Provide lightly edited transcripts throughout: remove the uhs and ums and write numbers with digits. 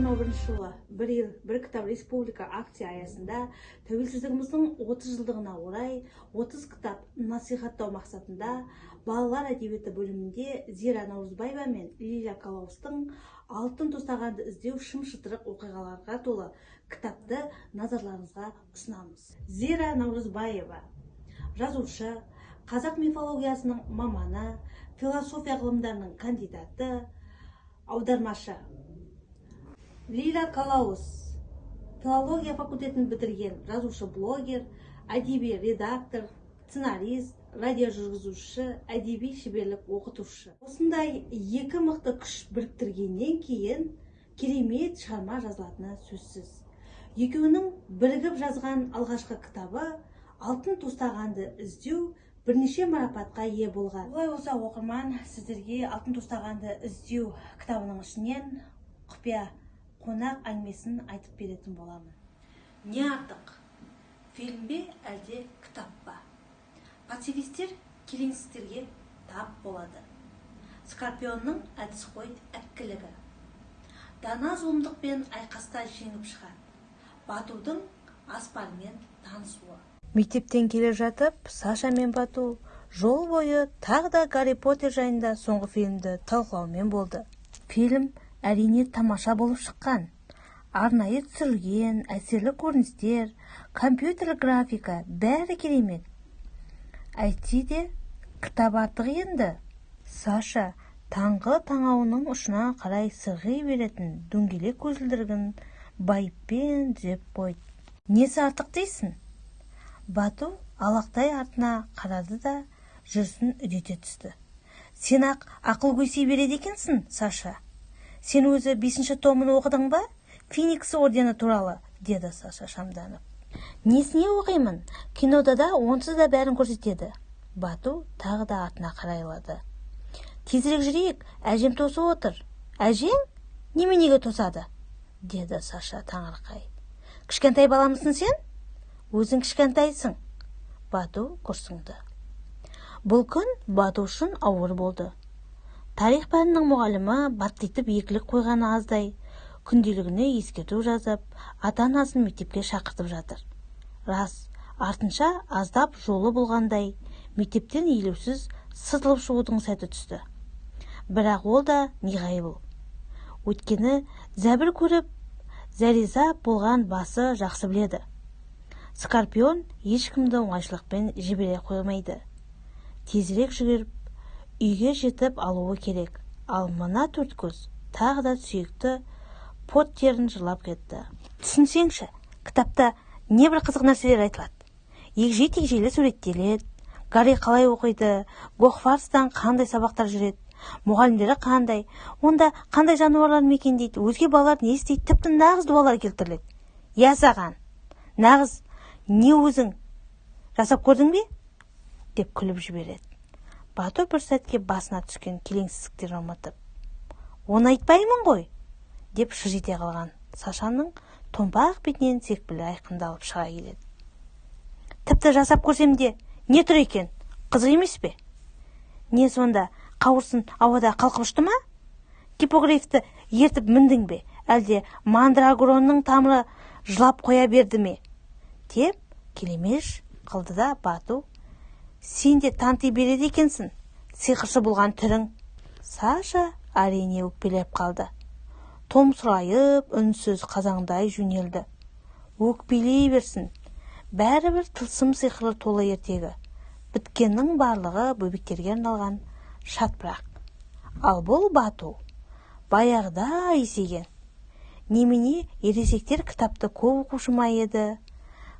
2021 жылы бір ел, бір кітап республика акция аясында тәуелсіздігіміздің 30 жылдығына орай 30 кітап насихаттау мақсатында балалар әдебиеті бөлімінде Зира Наурызбаева мен Лиля Калаустың алтын тостағанды іздеу шым-шытырық оқиғаларға толы кітапты назарларыңызға ұсынамыз. Зира Наурызбаева жазушы, қазақ мифологиясының маманы, философия ғылымдарының кандидаты, аудармашы. Лиля Калаус филология факультетін бітірген жазушы-блогер, әдеби редактор, сценарист, радиожүргізуші, әдеби шеберлік оқытушы. Осындай екі мықты күш біріктіргеннен кейін керемет шығарма жазылатыны сөзсіз. Екеуінің бірігіп жазған алғашқы кітабы «Алтын тостағанды іздеу» бірнеше марапатқа ие болған. Олай болса, оқырман, сіздерге «Алтын тостағанды іздеу» кітабының ішінен құпия қонақ әңгімесін айтып беретін боламын. Не артық? Фильм бе әлде кітап па? Пацифистер келеңсіздіктерге тап болады. Скорпионның әдісқой әккілігі. Дана зұлымдықпен айқаста жеңіп шығады. Батудың аспармен танысуы. Мектептен келе жатып, Саша мен Бату жол бойы тағы да Гарри Поттер жайында соңғы фильмді талқылаумен болды. Фильм әрине тамаша болып шыққан. Арнайы түсірілген, әсерлі көріністер, компьютер графика бәрі керемет. Әйтсе де, кітап артық енді. Саша таңғы таңауының ұшына қарай сырғи беретін дөңгелек көзілдірігін байыппен түзеп қойды. Несі артық дейсің? Бату алақтай артына қарады да жүрсін үдете түсті. Сен ақыл көсей береді екенсің, Саша. Сен өзі 5-ші томын оқыдың ба? Феникс ордені туралы, деді Саша шамданып. Несіне оқимын? Кинода да онсыз да бәрін көрсетеді. Бату тағы да артына қарайлады. Тезірек жүрейік, әжем тосып отыр. Әжең? Неменеге тосады? Деді Саша таңырқай. Кішкентай баламысың сен? Өзің кішкентайсың. Бату күрсінді. Бұл күн Бату үшін ауыр болды. Тарих пәнінің мұғалімі баттитып екілік қойғаны аздай, күнделігіне ескерту жазып, ата-анасын мектепке шақыртып жатыр. Рас, артынша аздап жолы болғандай, мектептен елеусіз сытылып шығудың сәті түсті. Бірақ ол да неғайбыл. Өйткені зәбір көріп, зәриза болған басы жақсы біледі. Скорпион ешкімді оңайшылықпен жібере қоймайды. Тезірек жүгіріп, үйге жетіп алуы керек. Ал мына төрткөз тағы да сүйікті Поттерін жылап кетті. Түсінсеңші, кітапта небір қызық нәрселер айтылады. Егжей-тегжейлі суреттеледі. Гарри қалай оқиды, Гогвартстан қандай сабақтар жүреді, мұғалімдері қандай, онда қандай жануарлар мекендейді, өзге балалар не істейді, тіпті нағыз дуалар келтіріледі. Я саған, нағыз не өзің жасап көрдің бе? Деп күліп жібереді. Бату бір сәтке басына түскен келеңсіздіктерін ұмытып. Оны айтпаймын ғой, деп шыжете қалған Сашаның томпақ бетінен секпілі айқындалып шыға келеді. Тіпті жасап көрсем де не тұр екен, қызық емес пе? Не сонда, қауырсын ауада қалқып ұшты ма? Гиппогрифті ертіп міндің бе? Әлде мандрагоронның тамыры жылап қоя берді ме? Деп келемеш қылды да Бату. Сен де танти береді екенсің, сиқыршы болған түрің. Саша әрине өкпелеп қалды. Том сұрайып, үнсіз қазаңдай жөнелді. Өкпелей берсін. Бәрібір тылсым сиқырлы толы ертегі. Біткеннің барлығы бөбектерге арналған шатпырақ. Ал бұл Бату баяғыда есеген. Немене ересектер кітапты көп оқушы ма еді?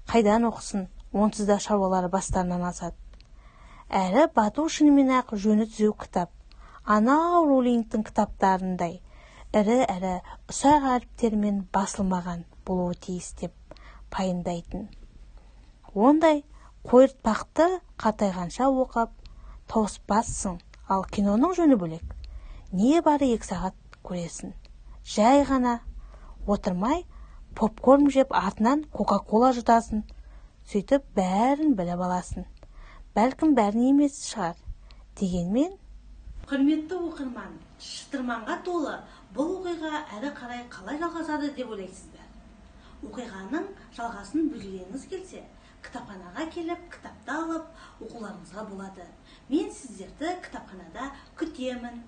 Қайдан оқысын, онсыз да шаруалары бастарынан асады. Әрі Бату шынымен ақ жөні түзеу кітап. Анау Роулингтің кітаптарындай ірі-әрі ұсақ әріптермен басылмаған болуы тиіс деп пайымдайтын. Ондай қойыртпақты қартайғанша оқып тауыспассың, ал киноның жөні бөлек. Не бары 2 сағат көресің. Жай ғана отырмай попкорн жеп артынан кока-кола жұтасың. Сөйтіп бәрін біліп аласың. Бәлкім бәрін емес шығар. Дегенмен, құрметті оқырман, шытырманға толы бұл оқиға әрі қарай қалай жалғасады деп ойлайсыздар? Оқиғаның жалғасын білгіңіз келсе, кітапханаға келіп, кітапты алып оқуларыңызға болады. Мен сіздерді кітапханада күтемін.